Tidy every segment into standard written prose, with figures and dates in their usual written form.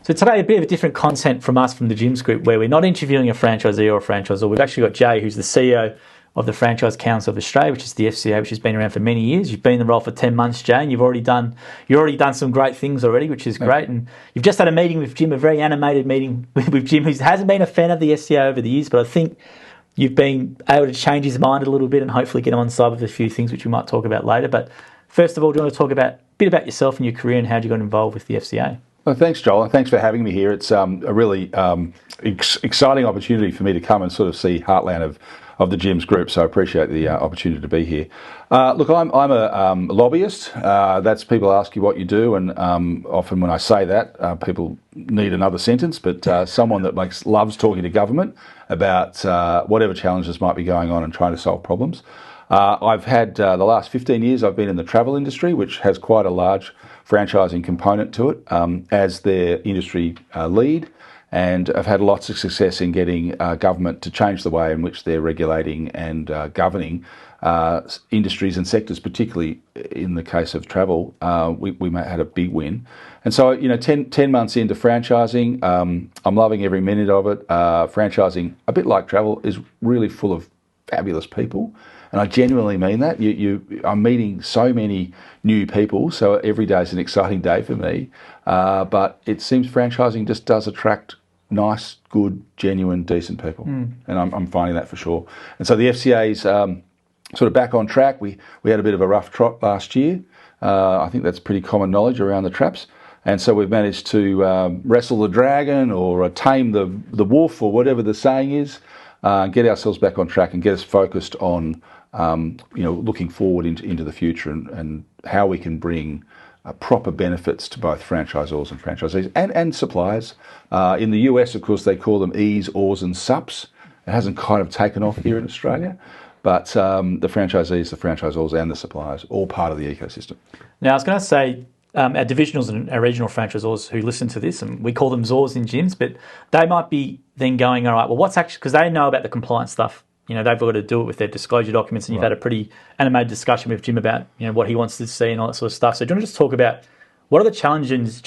So today, a bit of a different content from us from the Gyms Group, where we're not interviewing a franchisee or a franchisor. We've actually got Jay, who's the CEO of the Franchise Council of Australia, which is the FCA, which has been around for many years. You've been in the role for 10 months, Jay, and you've already done some great things already, which is great. And you've just had a meeting with Jim, a very animated meeting with Jim, who hasn't been a fan of the FCA over the years, but I think you've been able to change his mind a little bit and hopefully get him on side with a few things which we might talk about later. But first of all, do you want to talk a bit about yourself and your career and how you got involved with the FCA? Well, thanks, Joel, and thanks for having me here. It's a really exciting opportunity for me to come and sort of see heartland of the Gyms Group, so I appreciate the opportunity to be here. Look, I'm a lobbyist. That's people ask you what you do, and often when I say that, people need another sentence, but someone that loves talking to government about whatever challenges might be going on and trying to solve problems. I've had the last 15 years I've been in the travel industry, which has quite a large franchising component to it, as their industry lead, and I've had lots of success in getting government to change the way in which they're regulating and governing industries and sectors, particularly in the case of travel. We had a big win. And so, 10 months into franchising, I'm loving every minute of it. Franchising, a bit like travel, is really full of fabulous people. And I genuinely mean that. I'm meeting so many new people, so every day is an exciting day for me. But it seems franchising just does attract nice, good, genuine, decent people. And I'm finding that for sure. And so the FCA's sort of back on track. We had a bit of a rough trot last year. I think that's pretty common knowledge around the traps. And so we've managed to wrestle the dragon or tame the wolf, or whatever the saying is, get ourselves back on track and get us focused on looking forward into the future and how we can bring proper benefits to both franchisors and franchisees and suppliers. In the US, of course, they call them E's, O's and SUPs. It hasn't kind of taken off here in Australia, but the franchisees, the franchisors and the suppliers, all part of the ecosystem. Now, I was going to say, our divisionals and our regional franchisors who listen to this, and we call them ZORs in gyms, but they might be then going, all right, well, what's actually, because they know about the compliance stuff. They've got to do it with their disclosure documents, and you've had a pretty animated discussion with Jim about what he wants to see and all that sort of stuff. So do you want to just talk about what are the challenges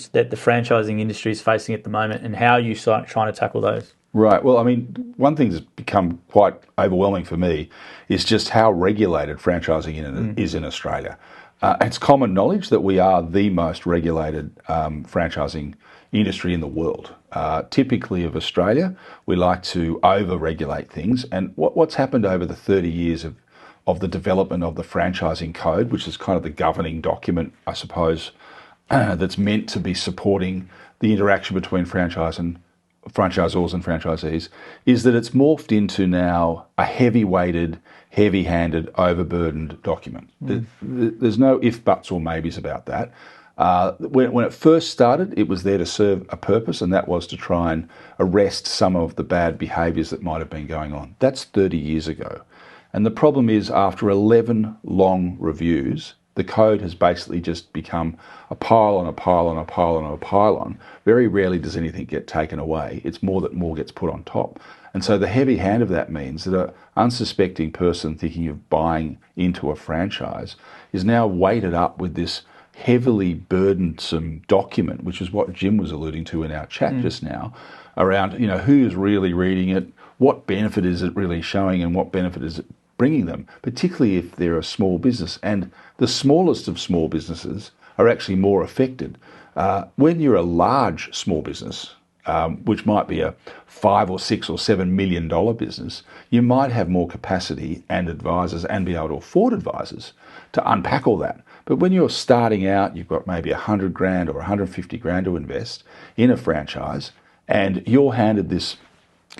that the franchising industry is facing at the moment, and how you start trying to tackle those? Right. Well, I mean, one thing that's become quite overwhelming for me is just how regulated franchising is in Australia. It's common knowledge that we are the most regulated franchising industry in the world. Typically of Australia, we like to over-regulate things. And what's happened over the 30 years of the development of the franchising code, which is kind of the governing document, I suppose, that's meant to be supporting the interaction between franchisors and franchisees, is that it's morphed into now a heavy-weighted, heavy-handed, overburdened document. There's no if, buts or maybes about that. When it first started, it was there to serve a purpose, and that was to try and arrest some of the bad behaviours that might have been going on. That's 30 years ago. And the problem is, after 11 long reviews, the code has basically just become a pile on a pile on a pile on a pile on. Very rarely does anything get taken away. It's more that more gets put on top. And so the heavy hand of that means that an unsuspecting person thinking of buying into a franchise is now weighted up with this heavily burdensome document, which is what Jim was alluding to in our chat just now, around who's really reading it, what benefit is it really showing, and what benefit is it bringing them, particularly if they're a small business. And the smallest of small businesses are actually more affected. When you're a large small business, which might be a $5 or $6 or $7 million business, you might have more capacity and advisors and be able to afford advisors to unpack all that. But when you're starting out, you've got maybe $100,000 or $150,000 to invest in a franchise, and you're handed this,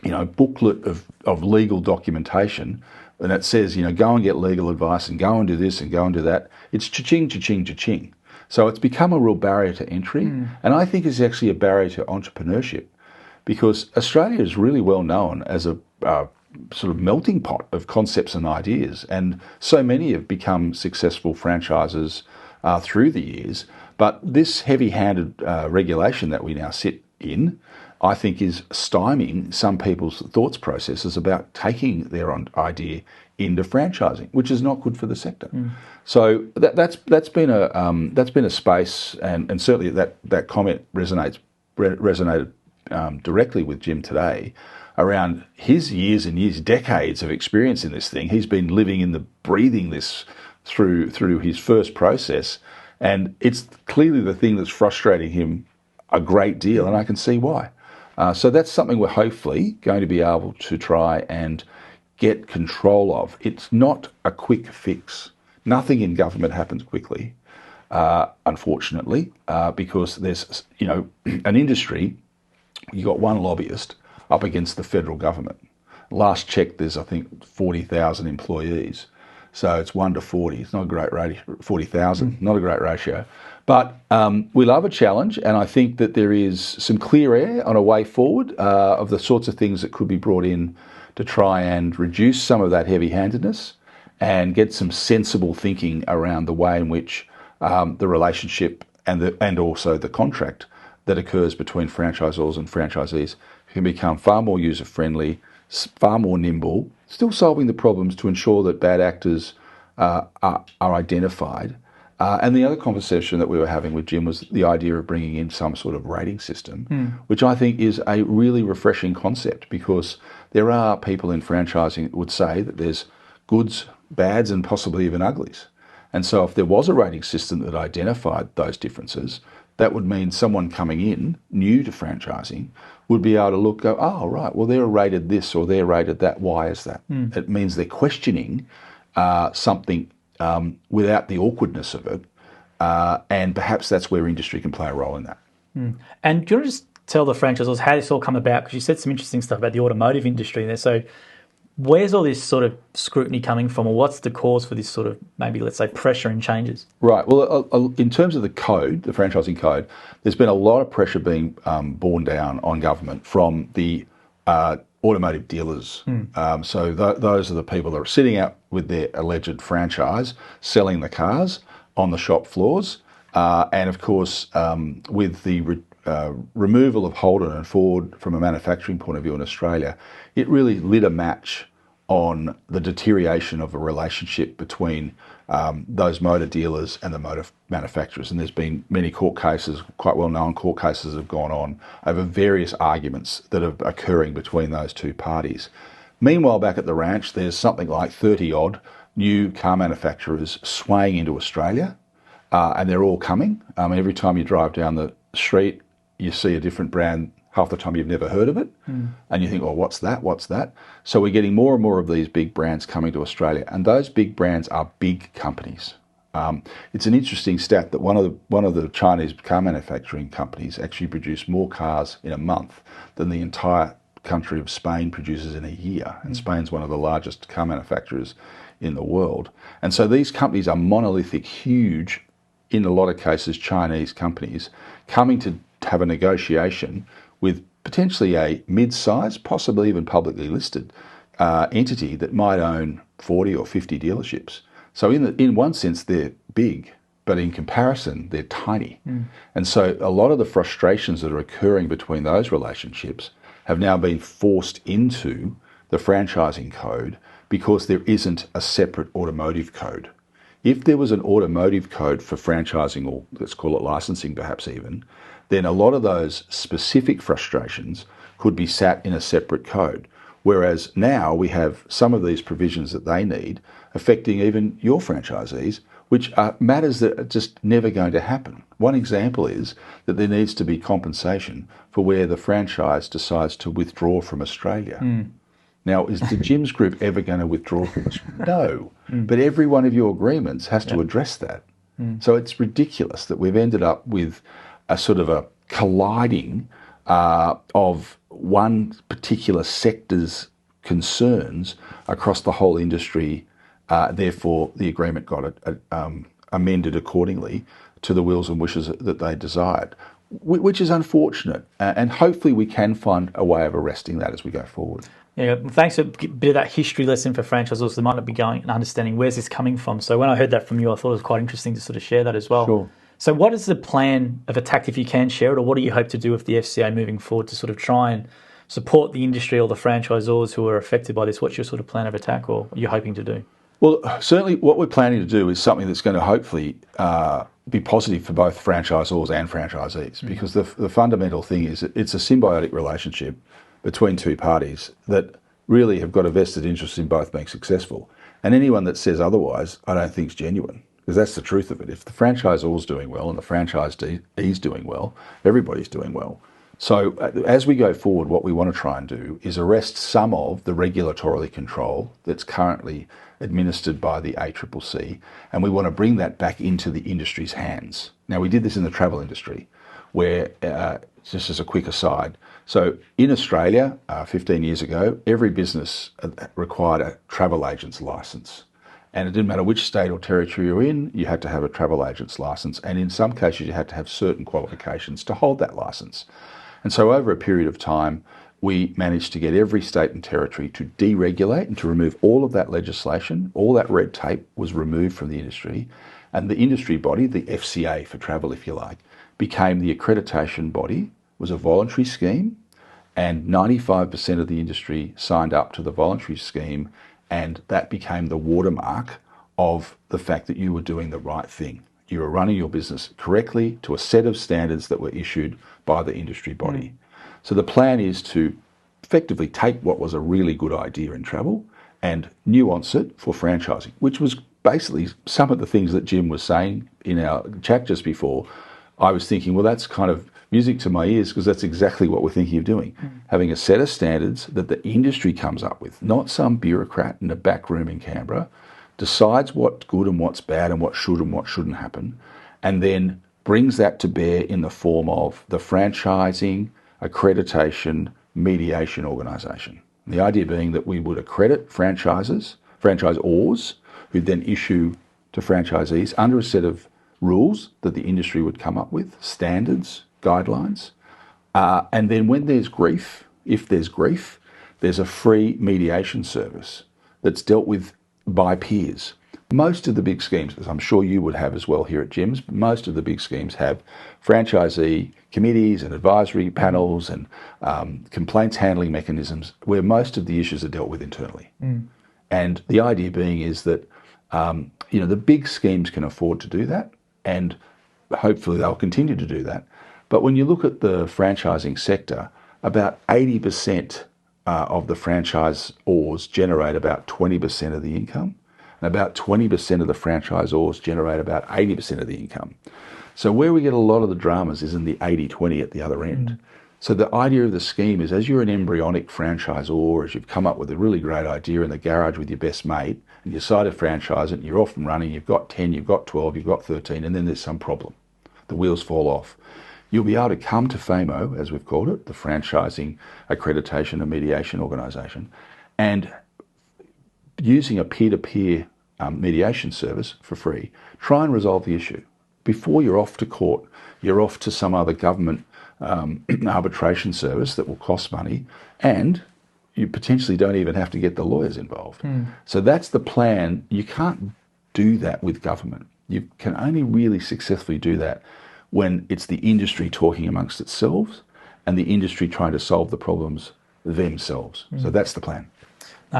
booklet of legal documentation, and it says, go and get legal advice and go and do this and go and do that. It's cha-ching, cha-ching, cha-ching. So it's become a real barrier to entry, and I think it's actually a barrier to entrepreneurship, because Australia is really well known as a sort of melting pot of concepts and ideas, and so many have become successful franchises through the years. But this heavy-handed regulation that we now sit in, I think, is stymieing some people's thoughts processes about taking their own idea into franchising, which is not good for the sector. So that's been a space, and certainly that comment resonates resonated directly with Jim today around his years and years, decades of experience in this thing. He's been breathing this through his first process, and it's clearly the thing that's frustrating him a great deal, and I can see why. So that's something we're hopefully going to be able to try and get control of. It's not a quick fix. Nothing in government happens quickly, unfortunately, because there's, an industry. You got one lobbyist up against the federal government. Last check, there's, I think, 40,000 employees. So it's 1 to 40. It's not a great ratio. 40,000, not a great ratio. But we love a challenge, and I think that there is some clear air on a way forward of the sorts of things that could be brought in to try and reduce some of that heavy-handedness and get some sensible thinking around the way in which the relationship and also the contract that occurs between franchisors and franchisees can become far more user-friendly, far more nimble, still solving the problems to ensure that bad actors are identified. And the other conversation that we were having with Jim was the idea of bringing in some sort of rating system, which I think is a really refreshing concept, because there are people in franchising that would say that there's goods, bads, and possibly even uglies. And so if there was a rating system that identified those differences, that would mean someone coming in, new to franchising, would be able to go, oh, right, well, they're rated this or they're rated that. Why is that? It means they're questioning something without the awkwardness of it. And perhaps that's where industry can play a role in that. And do you want to just tell the franchisors how this all come about? Because you said some interesting stuff about the automotive industry there. So where's all this sort of scrutiny coming from, or what's the cause for this sort of, maybe, let's say, pressure and changes? Right. Well, in terms of the code, the franchising code, there's been a lot of pressure being borne down on government from the automotive dealers. So those are the people that are sitting out with their alleged franchise, selling the cars on the shop floors. And of course, with the removal of Holden and Ford from a manufacturing point of view in Australia, it really lit a match on the deterioration of a relationship between those motor dealers and the motor manufacturers. And there's been many court cases, quite well-known court cases have gone on over various arguments that are occurring between those two parties. Meanwhile, back at the ranch, there's something like 30-odd new car manufacturers swaying into Australia, and they're all coming. Every time you drive down the street, you see a different brand. Half the time you've never heard of it, and you think, oh, what's that? So we're getting more and more of these big brands coming to Australia, and those big brands are big companies. It's an interesting stat that one of the Chinese car manufacturing companies actually produce more cars in a month than the entire country of Spain produces in a year, and Spain's one of the largest car manufacturers in the world. And so these companies are monolithic, huge, in a lot of cases Chinese companies, coming to have a negotiation with potentially a mid-sized, possibly even publicly listed entity that might own 40 or 50 dealerships. So in one sense, they're big, but in comparison, they're tiny. And so a lot of the frustrations that are occurring between those relationships have now been forced into the franchising code because there isn't a separate automotive code. If there was an automotive code for franchising, or let's call it licensing perhaps even, then a lot of those specific frustrations could be sat in a separate code. Whereas now we have some of these provisions that they need affecting even your franchisees, which are matters that are just never going to happen. One example is that there needs to be compensation for where the franchise decides to withdraw from Australia. Now, is the Jim's Group ever going to withdraw from Australia? No. But every one of your agreements has to address that. So it's ridiculous that we've ended up with a sort of a colliding of one particular sector's concerns across the whole industry. Therefore, the agreement got amended accordingly to the wills and wishes that they desired, which is unfortunate. And hopefully we can find a way of arresting that as we go forward. Yeah, thanks for a bit of that history lesson for franchisors that might not be going and understanding where's this coming from. So when I heard that from you, I thought it was quite interesting to sort of share that as well. Sure. So what is the plan of attack, if you can share it, or what do you hope to do with the FCA moving forward to sort of try and support the industry or the franchisors who are affected by this? What's your sort of plan of attack, or what you're hoping to do? Well, certainly what we're planning to do is something that's going to hopefully be positive for both franchisors and franchisees, because the fundamental thing is that it's a symbiotic relationship between two parties that really have got a vested interest in both being successful. And anyone that says otherwise, I don't think is genuine, because that's the truth of it. If the franchisor is doing well and the franchisee is doing well, everybody's doing well. So as we go forward, what we want to try and do is arrest some of the regulatory control that's currently administered by the ACCC, and we want to bring that back into the industry's hands. Now, we did this in the travel industry, where, just as a quick aside, so in Australia, 15 years ago, every business required a travel agent's licence. And it didn't matter which state or territory you're in, you had to have a travel agent's licence. And in some cases, you had to have certain qualifications to hold that licence. And so over a period of time, we managed to get every state and territory to deregulate and to remove all of that legislation. All that red tape was removed from the industry. And the industry body, the FCA for travel, if you like, became the accreditation body. It was a voluntary scheme, and 95% of the industry signed up to the voluntary scheme, and that became the watermark of the fact that you were doing the right thing. You were running your business correctly to a set of standards that were issued by the industry body. So the plan is to effectively take what was a really good idea in travel and nuance it for franchising, which was basically some of the things that Jim was saying in our chat just before. I was thinking, well, that's kind of music to my ears, because that's exactly what we're thinking of doing. Having a set of standards that the industry comes up with, not some bureaucrat in a back room in Canberra, decides what's good and what's bad and what should and what shouldn't happen, and then brings that to bear in the form of the franchising, accreditation, mediation organisation. The idea being that we would accredit franchisors, who then issue to franchisees under a set of rules that the industry would come up with, standards, guidelines, and then when there's grief, if there's grief, there's a free mediation service that's dealt with by peers. Most of the big schemes, as I'm sure you would have as well here at Jim's, most of the big schemes have franchisee committees and advisory panels and complaints handling mechanisms where most of the issues are dealt with internally. And the idea being is that the big schemes can afford to do that, and hopefully they'll continue to do that. But when you look at the franchising sector, about 80% of the franchisors generate about 20% of the income, and about 20% of the franchisors generate about 80% of the income. So where we get a lot of the dramas is in the 80-20 at the other end. So the idea of the scheme is, as you're an embryonic franchisor, as you've come up with a really great idea in the garage with your best mate, and you decide to franchise it, and you're off and running, you've got 10, you've got 12, you've got 13, and then there's some problem. The wheels fall off. You'll be able to come to FAMO, as we've called it, the Franchising Accreditation and Mediation Organisation, and using a peer-to-peer mediation service for free, try and resolve the issue. Before you're off to court, you're off to some other government arbitration service that will cost money, and you potentially don't even have to get the lawyers involved. So that's the plan. You can't do that with government. You can only really successfully do that when it's the industry talking amongst itself and the industry trying to solve the problems themselves. So that's the plan.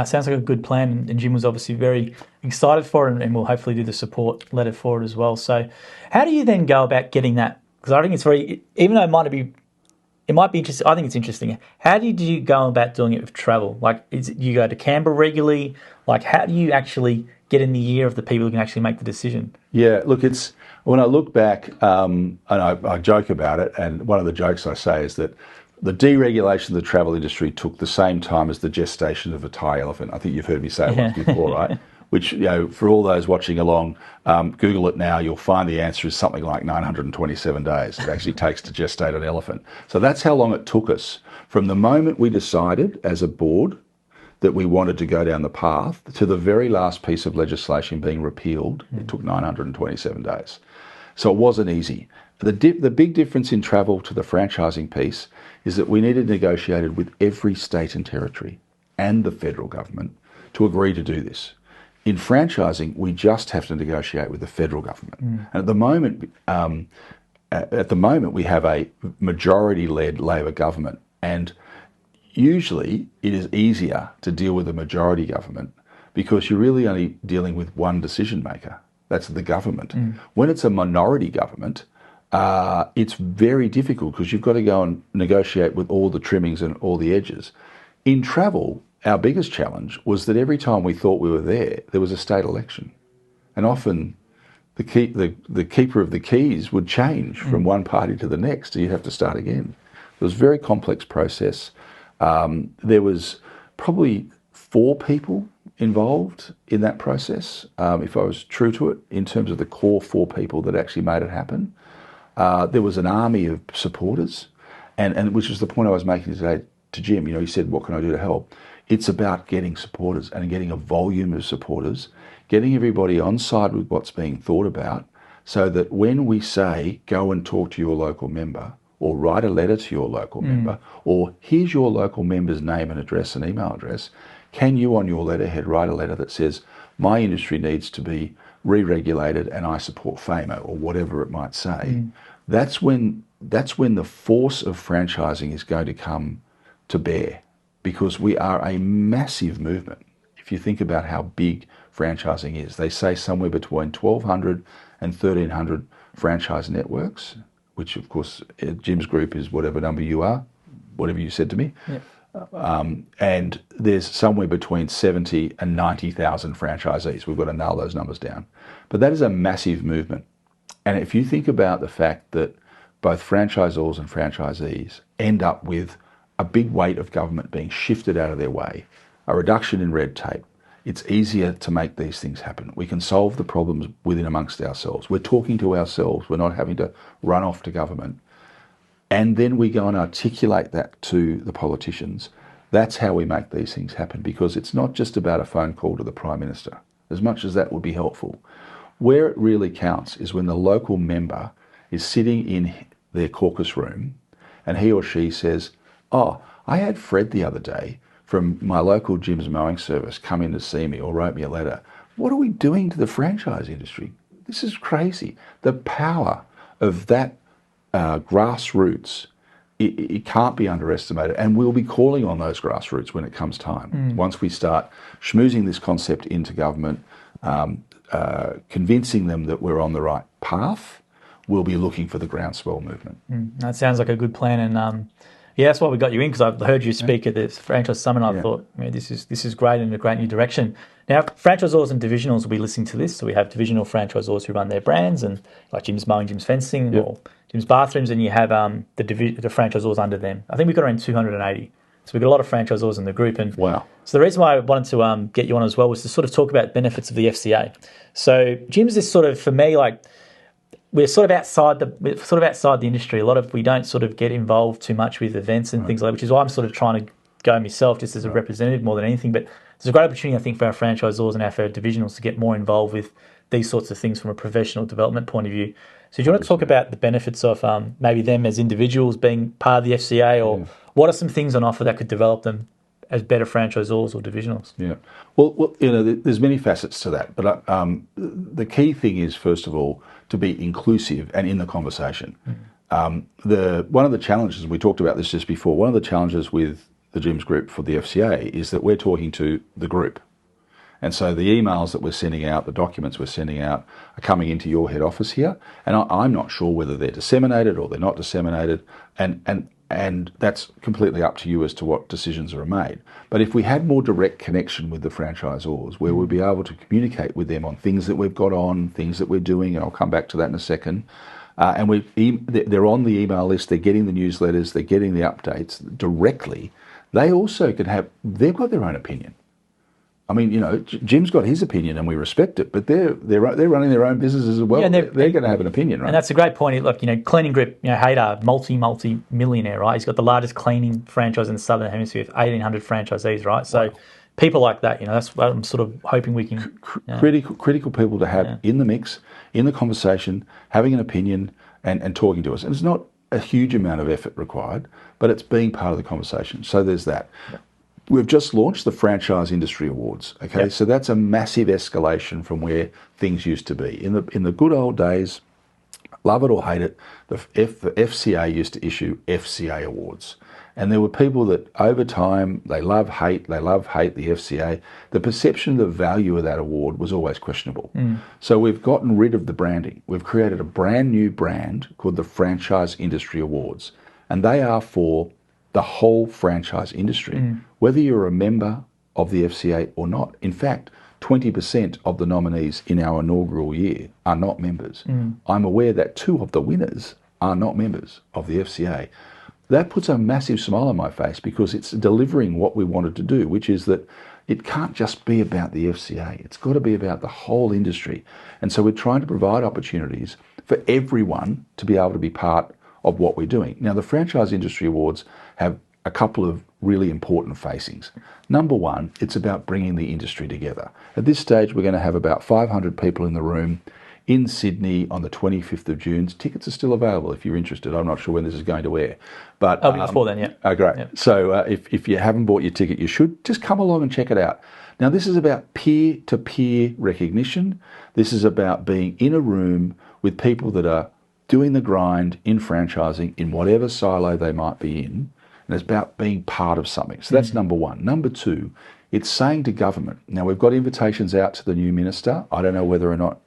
Sounds like a good plan, and Jim was obviously very excited for it, and we'll hopefully do the support letter for it as well. So how do you then go about getting that? Because I think it's very, even though it might be interesting, I think it's interesting. How did you go about doing it with travel? Like, you go to Canberra regularly? Like, how do you actually get in the ear of the people who can actually make the decision? Yeah, look, it's, when I look back, and I joke about it, and one of the jokes I say is that the deregulation of the travel industry took the same time as the gestation of a Thai elephant. I think you've heard me say it once before, right? Which, for all those watching along, Google it now, you'll find the answer is something like 927 days it actually takes to gestate an elephant. So that's how long it took us from the moment we decided as a board that we wanted to go down the path to the very last piece of legislation being repealed. It took 927 days. So it wasn't easy. The big difference in travel to the franchising piece is that we needed negotiated with every state and territory and the federal government to agree to do this. In franchising, we just have to negotiate with the federal government. And at the moment, we have a majority-led Labor government, and usually it is easier to deal with a majority government because you're really only dealing with one decision maker. That's the government. When it's a minority government, it's very difficult because you've got to go and negotiate with all the trimmings and all the edges. In travel, our biggest challenge was that every time we thought we were there was a state election. And often the keeper of the keys would change from one party to the next, so you'd have to start again. It was a very complex process. There was probably 4 people involved in that process, if I was true to it, in terms of the core 4 people that actually made it happen. There was an army of supporters, and which is the point I was making today to Jim. You know, he said, what can I do to help? It's about getting supporters and getting a volume of supporters, getting everybody on side with what's being thought about, so that when we say, go and talk to your local member, or write a letter to your local member, or here's your local member's name and address and email address, can you on your letterhead write a letter that says, my industry needs to be re-regulated and I support FAMO, or whatever it might say. That's when the force of franchising is going to come to bear, because we are a massive movement. If you think about how big franchising is, they say somewhere between 1,200 and 1,300 franchise networks, which of course Jim's group is whatever number you are, whatever you said to me. And there's somewhere between 70 and 90,000 franchisees. We've got to nail those numbers down. But that is a massive movement. And if you think about the fact that both franchisors and franchisees end up with a big weight of government being shifted out of their way, a reduction in red tape, it's easier to make these things happen. We can solve the problems within amongst ourselves. We're talking to ourselves. We're not having to run off to government. And then we go and articulate that to the politicians. That's how we make these things happen, because it's not just about a phone call to the Prime Minister, as much as that would be helpful. Where it really counts is when the local member is sitting in their caucus room and he or she says, oh, I had Fred the other day from my local Jim's mowing service come in to see me or wrote me a letter. What are we doing to the franchise industry? This is crazy. The power of that grassroots, it can't be underestimated. And we'll be calling on those grassroots when it comes time. Once we start schmoozing this concept into government, convincing them that we're on the right path, we'll be looking for the groundswell movement. That sounds like a good plan. And yeah, that's why we got you in, because I've heard you speak at this franchise summit. And I thought, this is great and a great new direction. Now, franchisors and divisionals will be listening to this. So we have divisional franchisors who run their brands, and like Jim's Mowing, Jim's Fencing, or Jim's Bathrooms, and you have the franchisors under them. I think we've got around 280. So we've got a lot of franchisors in the group. And wow. So the reason why I wanted to get you on as well was to sort of talk about benefits of the FCA. So Jim's is sort of, for me, like, we're sort of outside the industry. We don't sort of get involved too much with events and things like that, which is why I'm sort of trying to go myself just as a representative more than anything. But there's a great opportunity, I think, for our franchisors and our divisionals to get more involved with these sorts of things from a professional development point of view. So do you want to talk about the benefits of maybe them as individuals being part of the FCA, or what are some things on offer that could develop them as better franchisors or divisionals? Yeah. Well, there's many facets to that, but the key thing is, first of all, to be inclusive and in the conversation. One of the challenges, we talked about this just before, one of the challenges with the Jim's group for the FCA is that we're talking to the group. And so the emails that we're sending out, the documents we're sending out, are coming into your head office here, and I'm not sure whether they're disseminated or they're not disseminated, and that's completely up to you as to what decisions are made. But if we had more direct connection with the franchisors, where we'd be able to communicate with them on things that we've got on, things that we're doing, and I'll come back to that in a second, and they're on the email list, they're getting the newsletters, they're getting the updates directly, they also they've got their own opinion. I mean, Jim's got his opinion and we respect it, but they're running their own businesses as well. Yeah, they're going to have an opinion, right? And that's a great point. Look, Cleaning Grip, Haydar, multi-millionaire, right? He's got the largest cleaning franchise in the Southern Hemisphere with 1,800 franchisees, right? So people like that, that's what I'm sort of hoping we can... Critical people to have in the mix, in the conversation, having an opinion and talking to us. And it's not a huge amount of effort required, but it's being part of the conversation. So there's that. Yeah. We've just launched the Franchise Industry Awards, okay? Yep. So that's a massive escalation from where things used to be. In the good old days, love it or hate it, the FCA used to issue FCA awards. And there were people that over time, they love, hate the FCA. The perception of the value of that award was always questionable. So we've gotten rid of the branding. We've created a brand new brand called the Franchise Industry Awards. And they are for the whole franchise industry, whether you're a member of the FCA or not. In fact, 20% of the nominees in our inaugural year are not members. I'm aware that 2 of the winners are not members of the FCA. That puts a massive smile on my face because it's delivering what we wanted to do, which is that it can't just be about the FCA. It's got to be about the whole industry. And so we're trying to provide opportunities for everyone to be able to be part of what we're doing. Now, the Franchise Industry Awards have a couple of really important facings. Number one, it's about bringing the industry together. At this stage, we're going to have about 500 people in the room in Sydney on the 25th of June. Tickets are still available if you're interested. I'm not sure when this is going to air. But before then, yeah. Oh, great. Yep. So if you haven't bought your ticket, you should. Just come along and check it out. Now, this is about peer-to-peer recognition. This is about being in a room with people that are doing the grind in franchising in whatever silo they might be in. And it's about being part of something. So that's number one. Number two, it's saying to government. Now, we've got invitations out to the new minister. I don't know whether or not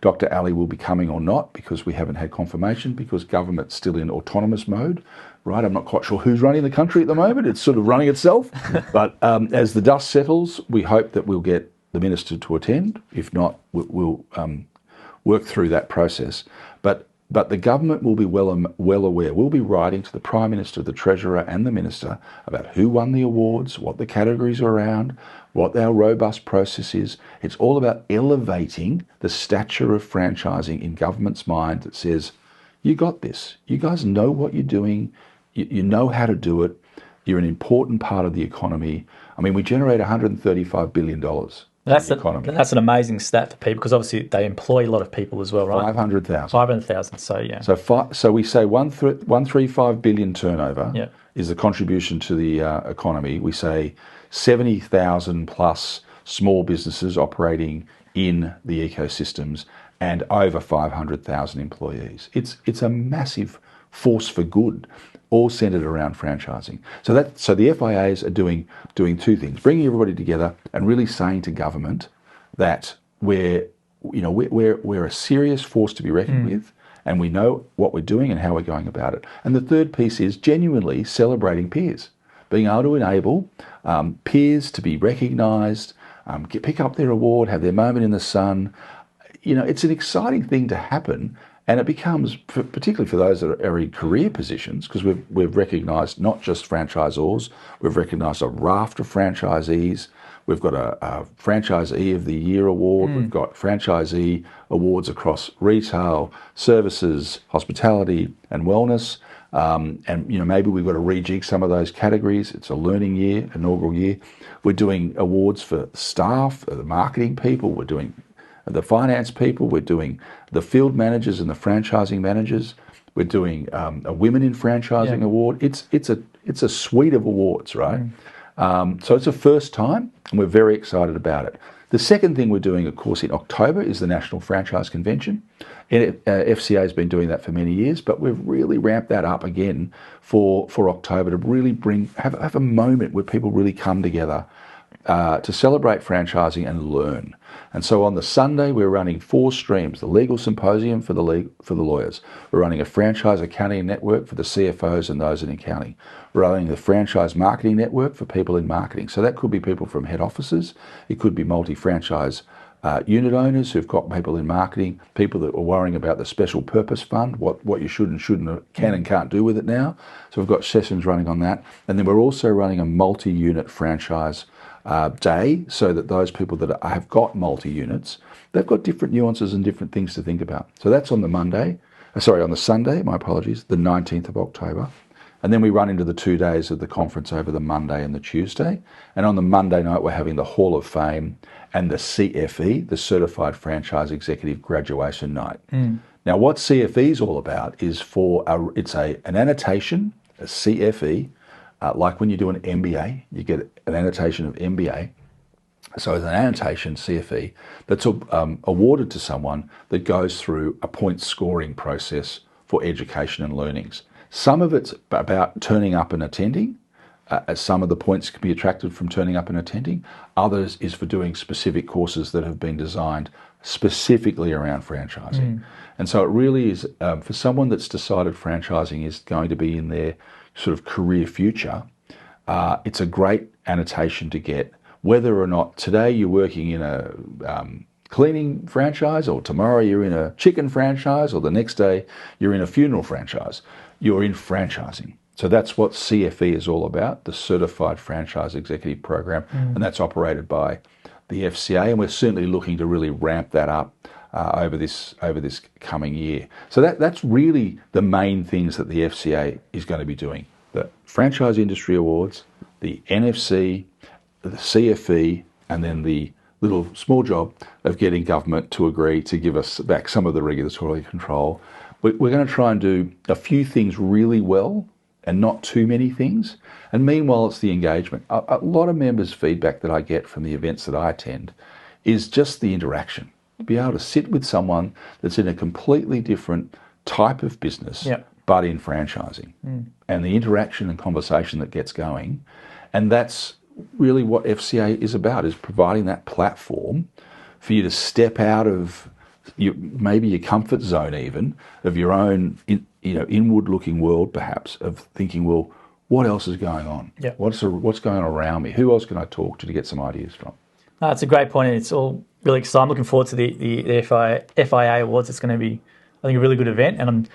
Dr. Ali will be coming or not because we haven't had confirmation because government's still in autonomous mode, right? I'm not quite sure who's running the country at the moment. It's sort of running itself. But as the dust settles, we hope that we'll get the minister to attend. If not, we'll work through that process. But the government will be well aware. We'll be writing to the Prime Minister, the Treasurer and the Minister about who won the awards, what the categories are around, what our robust process is. It's all about elevating the stature of franchising in government's mind that says, you got this. You guys know what you're doing. You know how to do it. You're an important part of the economy. I mean, we generate $135 billion. That's an amazing stat for people because obviously they employ a lot of people as well, right? 500,000. 500,000. So yeah. So we say 135 billion turnover is the contribution to the economy. We say 70,000 plus small businesses operating in the ecosystems and over 500,000 employees. It's a massive force for good, all centered around franchising. So the FIAs are doing 2 things: bringing everybody together and really saying to government that we're a serious force to be reckoned with, and we know what we're doing and how we're going about it. And the third piece is genuinely celebrating peers, being able to enable peers to be recognised, pick up their award, have their moment in the sun. It's an exciting thing to happen. And it becomes, particularly for those that are in career positions, because we've recognised not just franchisors, we've recognised a raft of franchisees. We've got a Franchisee of the Year award. We've got franchisee awards across retail, services, hospitality, and wellness. And maybe we've got to rejig some of those categories. It's a learning year, inaugural year. We're doing awards for staff, the marketing people. We're doing the finance people, we're doing the field managers and the franchising managers. We're doing a Women in Franchising award. It's a suite of awards, right? So it's a first time, and we're very excited about it. The second thing we're doing, of course, in October is the National Franchise Convention. FCA has been doing that for many years, but we've really ramped that up again for October to really have a moment where people really come together to celebrate franchising and learn. And so on the Sunday, we're running 4 streams: the legal symposium for the lawyers. We're running a franchise accounting network for the CFOs and those in accounting. We're running the franchise marketing network for people in marketing. So that could be people from head offices. It could be multi-franchise unit owners who've got people in marketing, people that are worrying about the special purpose fund, what you should and shouldn't, can and can't do with it now. So we've got sessions running on that. And then we're also running a multi-unit franchise day, so that those people that have got multi-units, they've got different nuances and different things to think about. So that's on the Sunday, my apologies, the 19th of October. And then we run into the 2 days of the conference over the Monday and the Tuesday. And on the Monday night, we're having the Hall of Fame and the CFE, the Certified Franchise Executive Graduation Night. Now, what CFE is all about is it's an annotation, a CFE, like when you do an MBA, you get an annotation of MBA. So it's an annotation, CFE, that's awarded to someone that goes through a point scoring process for education and learnings. Some of it's about turning up and attending. Some of the points can be attracted from turning up and attending. Others is for doing specific courses that have been designed specifically around franchising. And so it really is, for someone that's decided franchising is going to be in their sort of career future, it's a great annotation to get, whether or not today you're working in a cleaning franchise, or tomorrow you're in a chicken franchise, or the next day you're in a funeral franchise. You're in franchising. So that's what CFE is all about, the Certified Franchise Executive Program, and that's operated by the FCA, and we're certainly looking to really ramp that up over this coming year. So that's really the main things that the FCA is going to be doing: the Franchise Industry Awards, the NFC, the CFE, and then the little small job of getting government to agree to give us back some of the regulatory control. We're going to try and do a few things really well and not too many things. And meanwhile, it's the engagement. A lot of members' feedback that I get from the events that I attend is just the interaction. Be able to sit with someone that's in a completely different type of business, but in franchising. And the interaction and conversation that gets going. And that's really what FCA is about, is providing that platform for you to step out of maybe your comfort zone, even of your own inward-looking world, perhaps, of thinking, well, what else is going on? What's going on around me? Who else can I talk to get some ideas from? That's a great point, and it's all really exciting. I'm looking forward to the FIA Awards. It's going to be, I think, a really good event, and I'm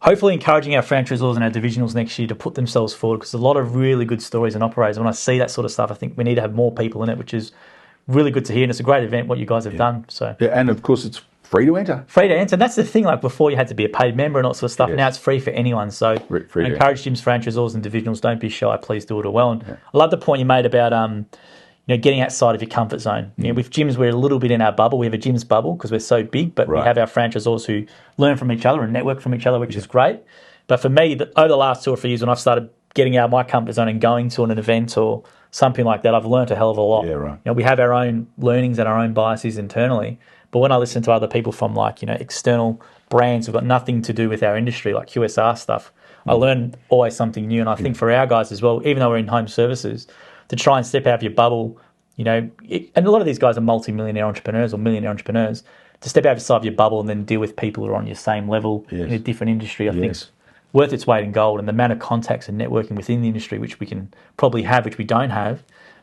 hopefully encouraging our franchisors and our divisionals next year to put themselves forward, because there's a lot of really good stories and operators. When I see that sort of stuff, I think we need to have more people in it, which is really good to hear, and it's a great event what you guys have done. So and of course it's free to enter. Free to enter. And that's the thing, like before you had to be a paid member and all that sort of stuff. Now it's free for anyone. So I encourage gyms, franchisors and divisionals, don't be shy. Please do it as well. And I love the point you made about getting outside of your comfort zone. With gyms, we're a little bit in our bubble. We have a gyms bubble because we're so big, but we have our franchisors who learn from each other and network from each other, which is great. But for me, over the last 2 or 3 years, when I've started getting out of my comfort zone and going to an event or something like that, I've learned a hell of a lot. We have our own learnings and our own biases internally. But when I listen to other people from external brands who've got nothing to do with our industry, like QSR stuff, I learn always something new. And I think for our guys as well, even though we're in home services, to try and step out of your bubble, and a lot of these guys are multi-millionaire entrepreneurs or millionaire entrepreneurs, to step outside your bubble and then deal with people who are on your same level in a different industry, I think is worth its weight in gold. And the amount of contacts and networking within the industry, which we can probably have, which we don't have,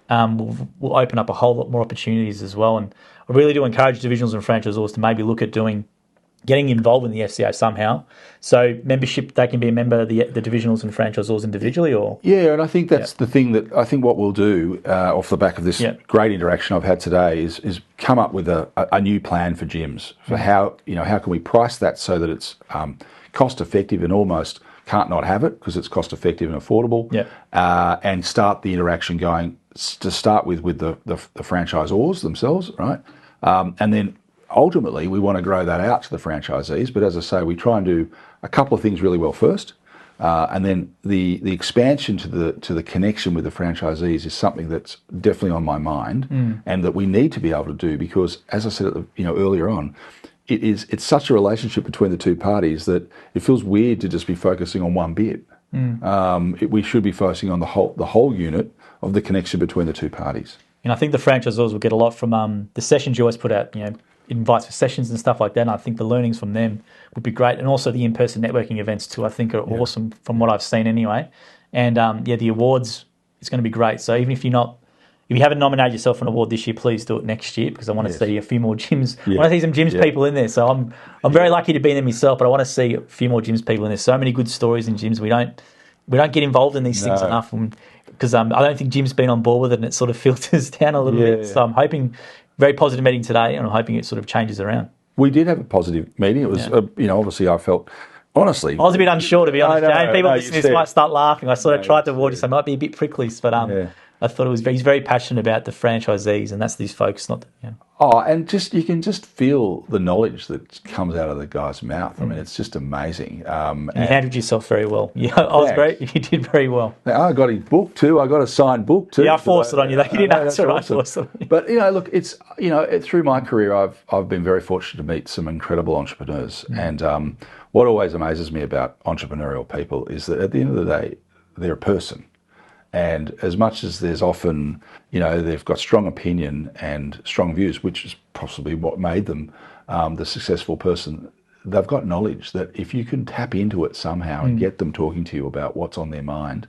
will open up a whole lot more opportunities as well. And I really do encourage divisionals and franchisors to maybe look at getting involved in the FCA somehow. So membership, they can be a member of the divisionals and franchisors individually, or and I think that's the thing that I think what we'll do off the back of this great interaction I've had today is come up with a new plan for gyms for how can we price that so that it's cost effective and almost can't not have it because it's cost effective and affordable, and start the interaction going to start with the franchisors themselves, right? And then ultimately we want to grow that out to the franchisees. But as I say, we try and do a couple of things really well first, and then the expansion to the connection with the franchisees is something that's definitely on my mind, and that we need to be able to do because, as I said earlier on, it's such a relationship between the two parties that it feels weird to just be focusing on one bit. We should be focusing on the whole unit of the connection between the two parties. And I think the franchisors will get a lot from the sessions you always put out, invites for sessions and stuff like that. And I think the learnings from them would be great. And also the in-person networking events too, I think are awesome from what I've seen anyway. And the awards, it's going to be great. So even if you haven't nominated yourself for an award this year, please do it next year because I want to see a few more gyms. I want to see some gyms people in there. So I'm very lucky to be in there myself, but I want to see a few more gyms people in there. So many good stories in gyms. We don't get involved in these things enough because I don't think Jim's been on board with it and it sort of filters down a little bit. So I'm hoping, very positive meeting today, and I'm hoping it sort of changes around. We did have a positive meeting. It was, obviously I felt, honestly. I was a bit unsure, to be honest, Jane. People listening to this might start laughing. I sort of tried to warn you, so I might be a bit prickly, but I thought he's very passionate about the franchisees, and that's his focus, not the, Oh, and you can just feel the knowledge that comes out of the guy's mouth. I mean, it's just amazing. You handled yourself very well. Yeah, I was great. You did very well. Now, I got his book too. I got a signed book too. Yeah, I forced it on you. You didn't answer. I forced it on you. But look, it's through my career, I've been very fortunate to meet some incredible entrepreneurs. And what always amazes me about entrepreneurial people is that at the end of the day, they're a person. And as much as there's often, they've got strong opinion and strong views, which is possibly what made them the successful person, they've got knowledge that if you can tap into it somehow and get them talking to you about what's on their mind,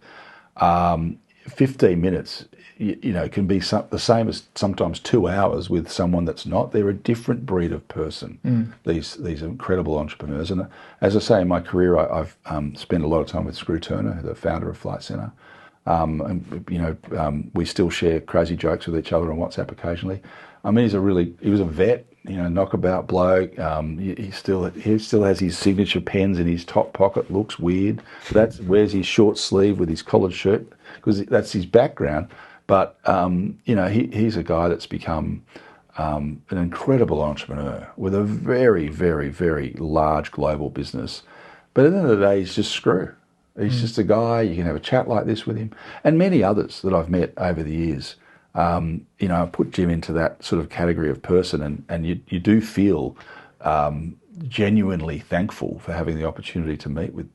15 minutes, can be the same as sometimes 2 hours with someone that's not. They're a different breed of person, these incredible entrepreneurs. And as I say, in my career, I've spent a lot of time with Screw Turner, the founder of Flight Centre. We still share crazy jokes with each other on WhatsApp occasionally. I mean, he was a vet, knockabout bloke. He still has his signature pens in his top pocket. Looks weird. Wears his short sleeve with his collared shirt because that's his background. But he's a guy that's become an incredible entrepreneur with a very, very, very large global business. But at the end of the day, he's just Screw. He's just a guy. You can have a chat like this with him, and many others that I've met over the years. I put Jim into that sort of category of person, and you do feel genuinely thankful for having the opportunity to meet with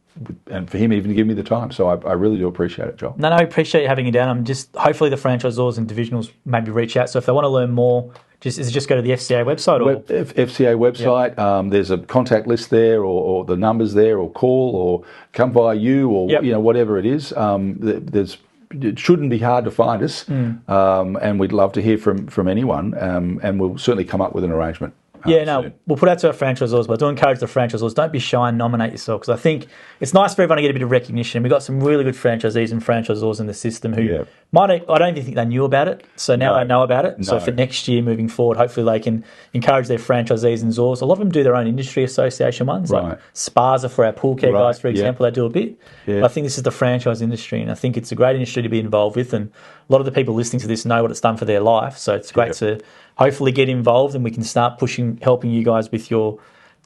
and for him even to give me the time. So I really do appreciate it, Joel. No, I appreciate you having you down. Hopefully the franchisors and divisionals maybe reach out. So if they want to learn more, just go to the FCA website? Or? FCA website. Yep. There's a contact list there, or the numbers there, or call, or come via you, or whatever it is. It shouldn't be hard to find us, and we'd love to hear from anyone, and we'll certainly come up with an arrangement. We'll put out to our franchisors, but I do encourage the franchisors, don't be shy and nominate yourself, because I think it's nice for everyone to get a bit of recognition. We've got some really good franchisees and franchisors in the system who I don't even think they knew about it, so now they know about it. No. So for next year, moving forward, hopefully they can encourage their franchisees and ZORs. A lot of them do their own industry association ones, like Sparza for our pool care guys, for example, they do a bit. Yeah. But I think this is the franchise industry, and I think it's a great industry to be involved with, and a lot of the people listening to this know what it's done for their life, so it's great to hopefully get involved, and we can start helping you guys with your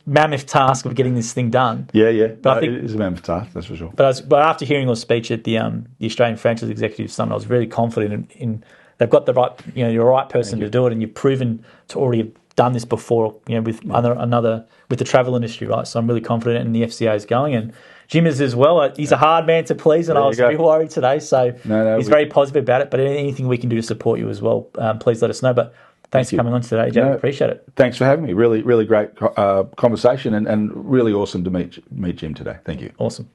mammoth task of getting this thing done. But I think it is a mammoth task, that's for sure. But after hearing your speech at the Australian Franchise Executive Summit, I was really confident in they've got the right, you're the right person to do it, and you've proven to already have done this before, with with the travel industry, right? So I'm really confident in the FCA is going, and Jim is as well. He's a hard man to please, and I was a bit worried today, so he's very positive about it. But anything we can do to support you as well, please let us know. But thanks for coming on today, Jay. Appreciate it. Thanks for having me. Really, really great conversation, and really awesome to meet Jim today. Thank you. Awesome.